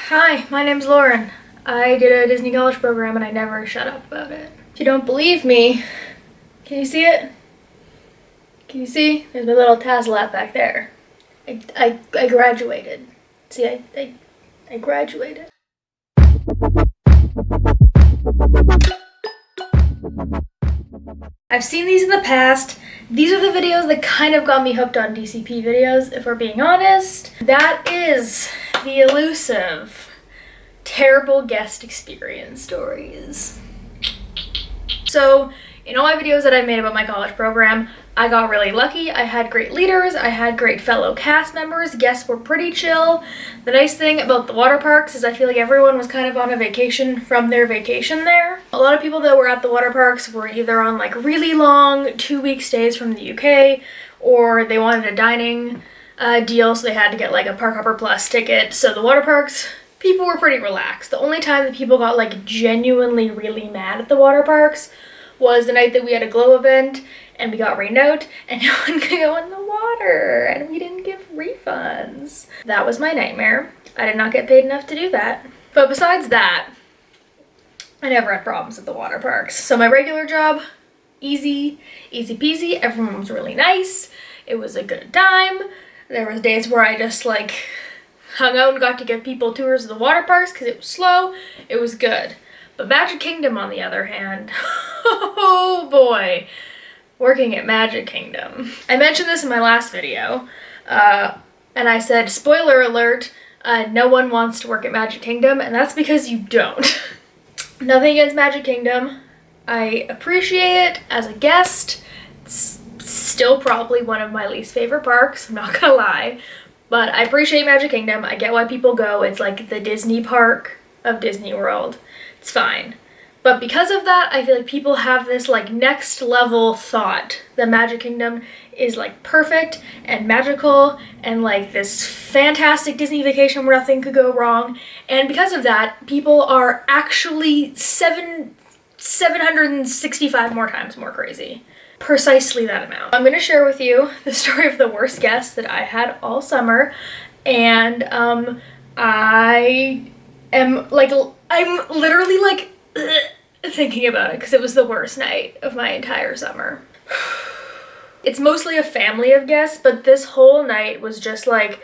Hi, my name's Lauren. I did a Disney college program and I never shut up about it. If you don't believe me, can you see it? Can you see? There's my little tassel back there. I graduated. See, I graduated. I've seen these in the past. These are the videos that kind of got me hooked on DCP videos, if we're being honest. That is the elusive, terrible guest experience stories. So, in all my videos that I made about my college program, I got really lucky. I had great leaders, I had great fellow cast members, guests were pretty chill. The nice thing about the water parks is I feel like everyone was kind of on a vacation from their vacation there. A lot of people that were at the water parks were either on like really long 2-week stays from the UK, or they wanted a dining deal, so they had to get like a Park Hopper Plus ticket. So the water parks, people were pretty relaxed. The only time that people got like genuinely really mad at the water parks was the night that we had a glow event and we got rained out and no one could go in the water and we didn't give refunds. That was my nightmare. I did not get paid enough to do that. But besides that, I never had problems at the water parks. So my regular job, easy peasy. Everyone was really nice. It was a good time. There was days where I just like hung out and got to give people tours of the water parks because it was slow. It was good. But Magic Kingdom, on the other hand, oh boy, working at Magic Kingdom. I mentioned this in my last video, and I said, spoiler alert, no one wants to work at Magic Kingdom, and that's because you don't. Nothing against Magic Kingdom. I appreciate it as a guest. It's still probably one of my least favorite parks, I'm not gonna lie. But I appreciate Magic Kingdom. I get why people go. It's like the Disney park of Disney World. It's fine. But because of that, I feel like people have this like next level thought that Magic Kingdom is like perfect and magical and like this fantastic Disney vacation where nothing could go wrong. And because of that, people are actually 765 more times more crazy. Precisely that amount. I'm gonna share with you the story of the worst guest that I had all summer, and I'm literally like thinking about it because it was the worst night of my entire summer. It's mostly a family of guests, but this whole night was just like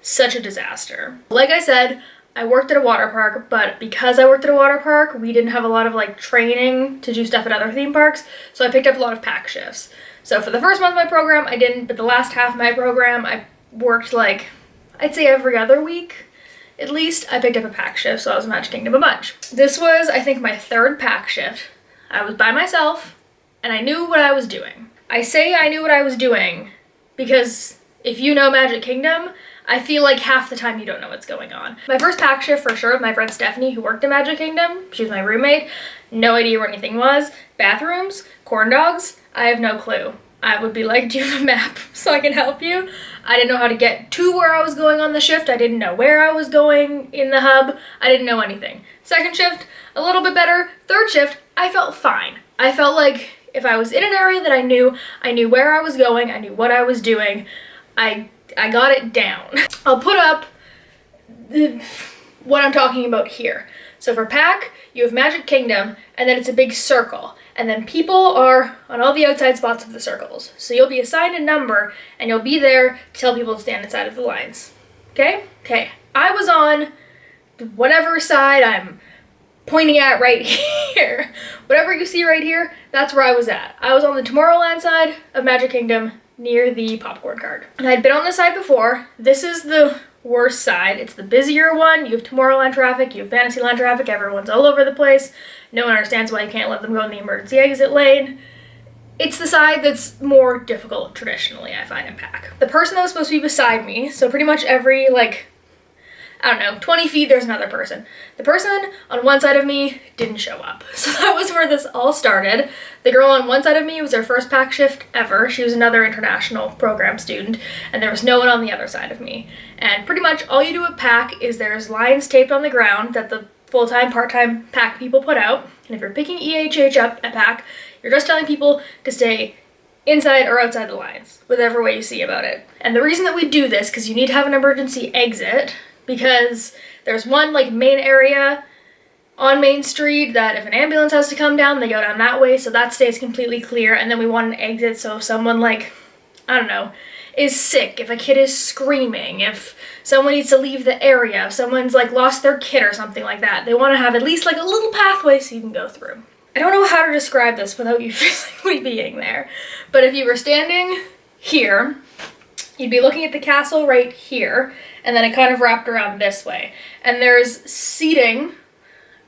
such a disaster. Like I said, I worked at a water park, but because I worked at a water park, we didn't have a lot of like training to do stuff at other theme parks, so I picked up a lot of pack shifts. So for the first month of my program, I didn't, but the last half of my program, I worked like, I'd say every other week. At least I picked up a pack shift, so I was in Magic Kingdom a bunch. This was, I think, my third pack shift. I was by myself, and I knew what I was doing. I say I knew what I was doing because if you know Magic Kingdom, I feel like half the time you don't know what's going on. My first pack shift for sure with my friend Stephanie, who worked at Magic Kingdom. She was my roommate. No idea where anything was. Bathrooms, corn dogs, I have no clue. I would be like, do you have a map so I can help you? I didn't know how to get to where I was going on the shift. I didn't know where I was going in the hub. I didn't know anything. Second shift, a little bit better. Third shift, I felt fine. I felt like if I was in an area that I knew where I was going, I knew what I was doing, I got it down. I'll put up what I'm talking about here. So for pack, you have Magic Kingdom, and then it's a big circle. And then people are on all the outside spots of the circles. So you'll be assigned a number, and you'll be there to tell people to stand inside of the lines. Okay? Okay. I was on whatever side I'm pointing at right here. Whatever you see right here, that's where I was at. I was on the Tomorrowland side of Magic Kingdom, near the popcorn cart. And I'd been on this side before. This is the worst side. It's the busier one. You have Tomorrowland traffic, you have Fantasyland traffic, everyone's all over the place. No one understands why you can't let them go in the emergency exit lane. It's the side that's more difficult traditionally, I find, in pack. The person that was supposed to be beside me, so pretty much every, like, I don't know, 20 feet there's another person. The person on one side of me didn't show up. So that was where this all started. The girl on one side of me was her first pack shift ever. She was another international program student, and there was no one on the other side of me. And pretty much all you do at pack is there's lines taped on the ground that the full-time, part-time pack people put out. And if you're picking EHH up at pack, you're just telling people to stay inside or outside the lines, whatever way you see about it. And the reason that we do this, because you need to have an emergency exit because there's one like main area on Main Street that if an ambulance has to come down, they go down that way, so that stays completely clear. And then we want an exit, so if someone like, I don't know, is sick, if a kid is screaming, if someone needs to leave the area, if someone's like lost their kid or something like that, they want to have at least like a little pathway so you can go through. I don't know how to describe this without you physically being there, but if you were standing here, you'd be looking at the castle right here, and then it kind of wrapped around this way. And there's seating,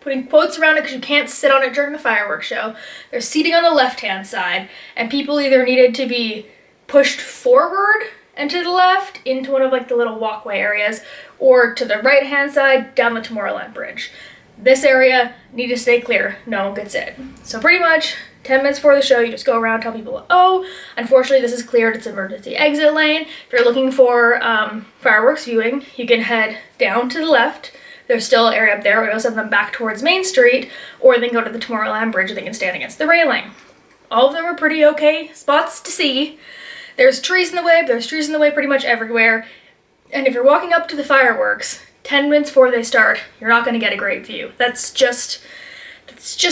putting quotes around it because you can't sit on it during the fireworks show. There's seating on the left-hand side, and people either needed to be pushed forward and to the left into one of like the little walkway areas, or to the right-hand side down the Tomorrowland Bridge. This area needed to stay clear. No one could sit. So pretty much 10 minutes before the show, you just go around, tell people, oh, unfortunately this is cleared, it's emergency exit lane. If you're looking for fireworks viewing, you can head down to the left. There's still an area up there, or you'll send them back towards Main Street, or they can go to the Tomorrowland Bridge and they can stand against the railing. All of them are pretty okay spots to see. There's trees in the way, pretty much everywhere. And if you're walking up to the fireworks 10 minutes before they start, you're not going to get a great view. That's just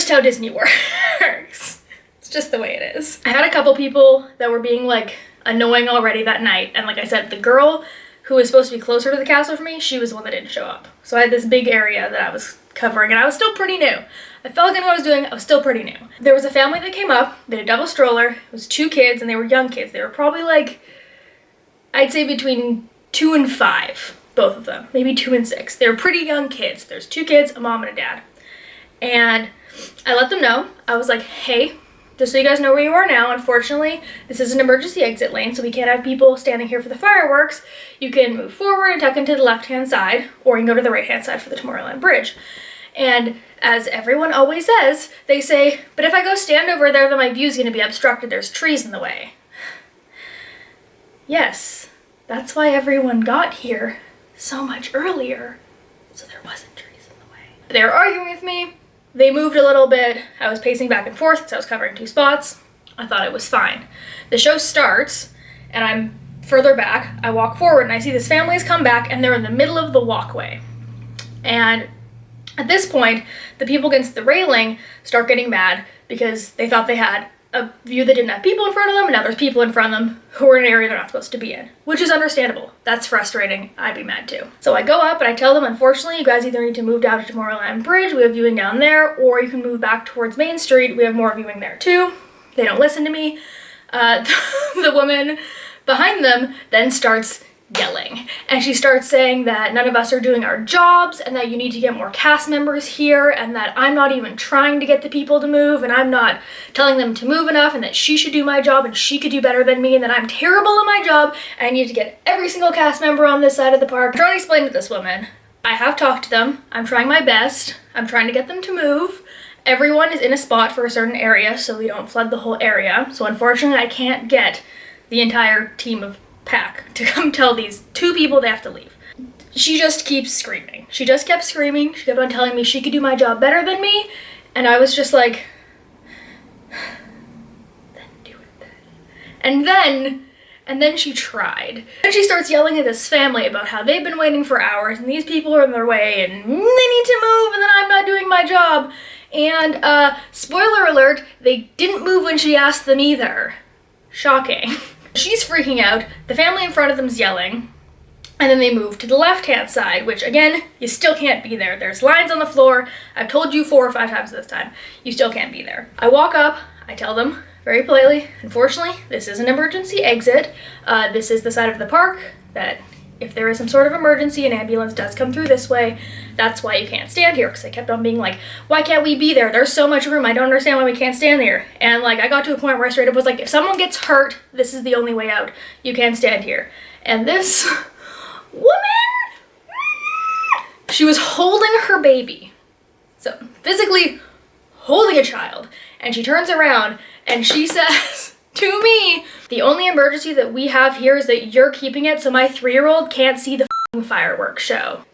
how Disney works. It's just the way it is. I had a couple people that were being like annoying already that night. And like I said, the girl who was supposed to be closer to the castle for me, she was the one that didn't show up. So I had this big area that I was covering, and I was still pretty new. I felt like I knew what I was doing, I was still pretty new. There was a family that came up, they had a double stroller, it was 2 kids, and they were young kids. They were probably like, I'd say between 2 and 5, both of them, maybe 2 and 6. They were pretty young kids. There's 2 kids, a mom and a dad. And I let them know, I was like, hey, just so you guys know where you are now, unfortunately, this is an emergency exit lane, so we can't have people standing here for the fireworks. You can move forward and tuck into the left-hand side, or you can go to the right-hand side for the Tomorrowland Bridge. And as everyone always says, they say, but if I go stand over there, then my view's gonna be obstructed, there's trees in the way. Yes, that's why everyone got here so much earlier, so there wasn't trees in the way. They were arguing with me. They moved a little bit. I was pacing back and forth because I was covering 2 spots. I thought it was fine. The show starts, and I'm further back. I walk forward, and I see this family has come back, and they're in the middle of the walkway. And at this point, the people against the railing start getting mad because they thought they had a view that didn't have people in front of them, and now there's people in front of them who are in an area they're not supposed to be in, which is understandable. That's frustrating. I'd be mad too. So I go up and I tell them, unfortunately, you guys either need to move down to Tomorrowland Bridge, we have viewing down there, or you can move back towards Main Street, we have more viewing there too. They don't listen to me. The woman behind them then starts yelling, and she starts saying that none of us are doing our jobs, and that you need to get more cast members here, and that I'm not even trying to get the people to move, and I'm not telling them to move enough, and that she should do my job and she could do better than me, and that I'm terrible at my job, and I need to get every single cast member on this side of the park. I'm trying to explain to this woman, I have talked to them, I'm trying my best, I'm trying to get them to move. Everyone is in a spot for a certain area so we don't flood the whole area, so unfortunately I can't get the entire team of pack to come tell these 2 people they have to leave. She just keeps screaming. She just kept screaming. She kept on telling me she could do my job better than me, and I was just like, then do it then. And then she tried. And she starts yelling at this family about how they've been waiting for hours and these people are in their way and they need to move and then I'm not doing my job. And spoiler alert, they didn't move when she asked them either. Shocking. She's freaking out, the family in front of them's yelling, and then they move to the left-hand side, which again, you still can't be there. There's lines on the floor. I've told you 4 or 5 times this time. You still can't be there. I walk up, I tell them very politely, unfortunately, this is an emergency exit. This is the side of the park that if there is some sort of emergency, an ambulance does come through this way. That's why you can't stand here, because they kept on being like, why can't we be there? There's so much room. I don't understand why we can't stand here. And like, I got to a point where I straight up was like, if someone gets hurt, this is the only way out. You can't stand here. And this woman, she was holding her baby. So physically holding a child. And she turns around and she says to me, the only emergency that we have here is that you're keeping it so my 3-year-old can't see the fireworks show.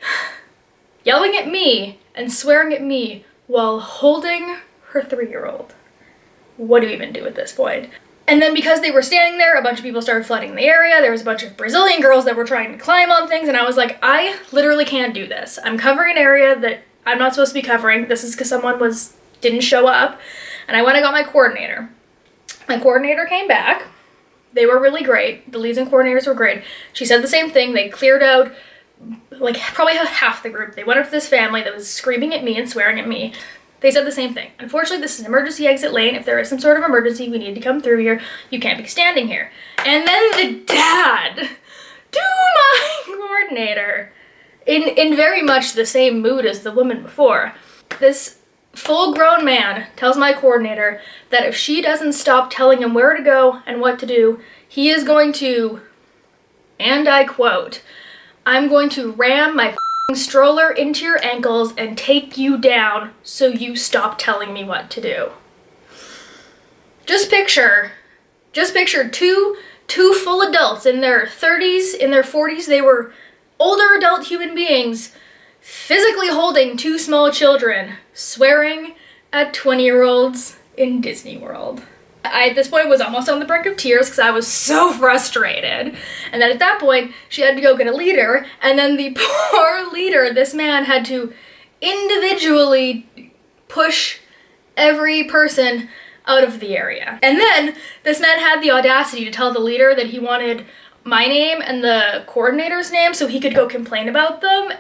Yelling at me and swearing at me while holding her 3-year-old. What do you even do at this point? And then because they were standing there, a bunch of people started flooding the area. There was a bunch of Brazilian girls that were trying to climb on things, and I was like, I literally can't do this. I'm covering an area that I'm not supposed to be covering. This is because someone didn't show up. And I went and got my coordinator. My coordinator came back. They were really great. The leads and coordinators were great. She said the same thing. They cleared out like probably half the group. They went up to this family that was screaming at me and swearing at me. They said the same thing. Unfortunately, this is an emergency exit lane. If there is some sort of emergency, we need to come through here. You can't be standing here. And then the dad to my coordinator, in very much the same mood as the woman before, this full-grown man tells my coordinator that if she doesn't stop telling him where to go and what to do, he is going to, and I quote, "I'm going to ram my stroller into your ankles and take you down so you stop telling me what to do." Just picture two full adults in their 30s, in their 40s. They were older adult human beings physically holding two small children, swearing at 20-year-olds in Disney World. I, at this point, was almost on the brink of tears because I was so frustrated. And then at that point, she had to go get a leader, and then the poor leader, this man, had to individually push every person out of the area. And then this man had the audacity to tell the leader that he wanted my name and the coordinator's name so he could go complain about them.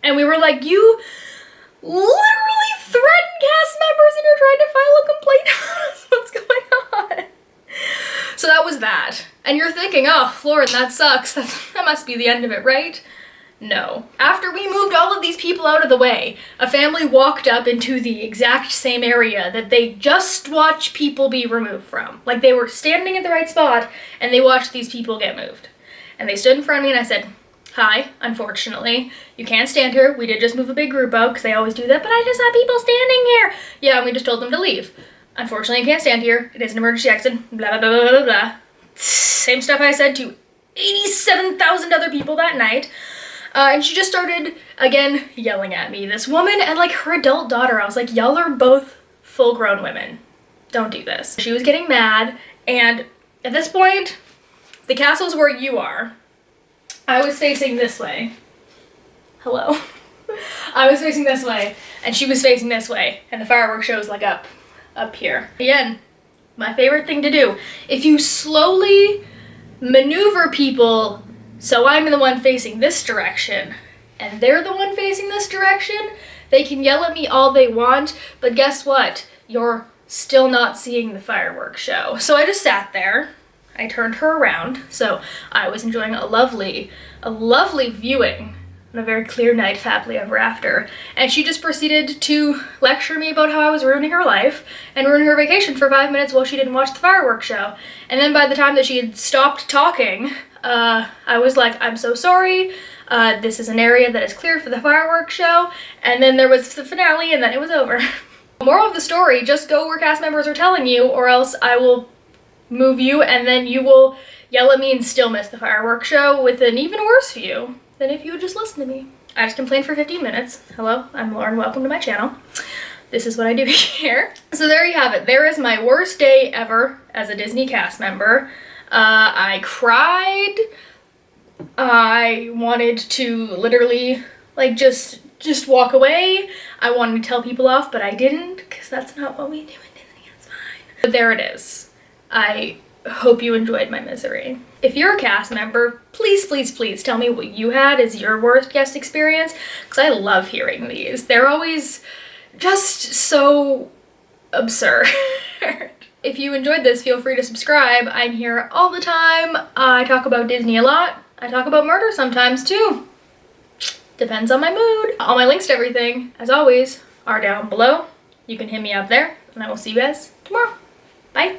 And we were like, you literally threaten cast members and you're trying to file a complaint about us. What's going on? So that was that. And you're thinking, oh, Lauren, that sucks. That must be the end of it, right? No. After we moved all of these people out of the way, a family walked up into the exact same area that they just watched people be removed from. Like, they were standing at the right spot and they watched these people get moved. And they stood in front of me and I said, "Hi, unfortunately, you can't stand here. We did just move a big group out," because they always do that, "but I just saw people standing here." Yeah, and we just told them to leave. "Unfortunately, you can't stand here. It is an emergency exit. Blah, blah, blah, blah, blah, blah." Same stuff I said to 87,000 other people that night. And she just started, again, yelling at me. This woman and, like, her adult daughter. I was like, y'all are both full-grown women. Don't do this. She was getting mad, and at this point, the castle's where you are. I was facing this way. Hello. I was facing this way, and she was facing this way, and the fireworks show was like up here. Again, my favorite thing to do. If you slowly maneuver people so I'm the one facing this direction, and they're the one facing this direction, they can yell at me all they want, but guess what? You're still not seeing the fireworks show. So I just sat there. I turned her around, so I was enjoying a lovely viewing on a very clear night, happily ever after. And she just proceeded to lecture me about how I was ruining her life and ruining her vacation for 5 minutes while she didn't watch the fireworks show. And then by the time that she had stopped talking, I was like, "I'm so sorry. This is an area that is cleared for the fireworks show." And then there was the finale, and then it was over. Moral of the story, just go where cast members are telling you, or else I will move you, and then you will yell at me and still miss the fireworks show with an even worse view than if you would just listen to me. I just complained for 15 minutes. Hello, I'm Lauren, welcome to my channel. This is what I do here. So there you have it. There is my worst day ever as a Disney cast member. I cried. I wanted to literally, like, just walk away. I wanted to tell people off, but I didn't, because that's not what we do in Disney. It's fine. But there it is. I hope you enjoyed my misery. If you're a cast member, please, please, please tell me what you had as your worst guest experience, because I love hearing these. They're always just so absurd. If you enjoyed this, feel free to subscribe. I'm here all the time. I talk about Disney a lot. I talk about murder sometimes too. Depends on my mood. All my links to everything, as always, are down below. You can hit me up there, and I will see you guys tomorrow. Bye.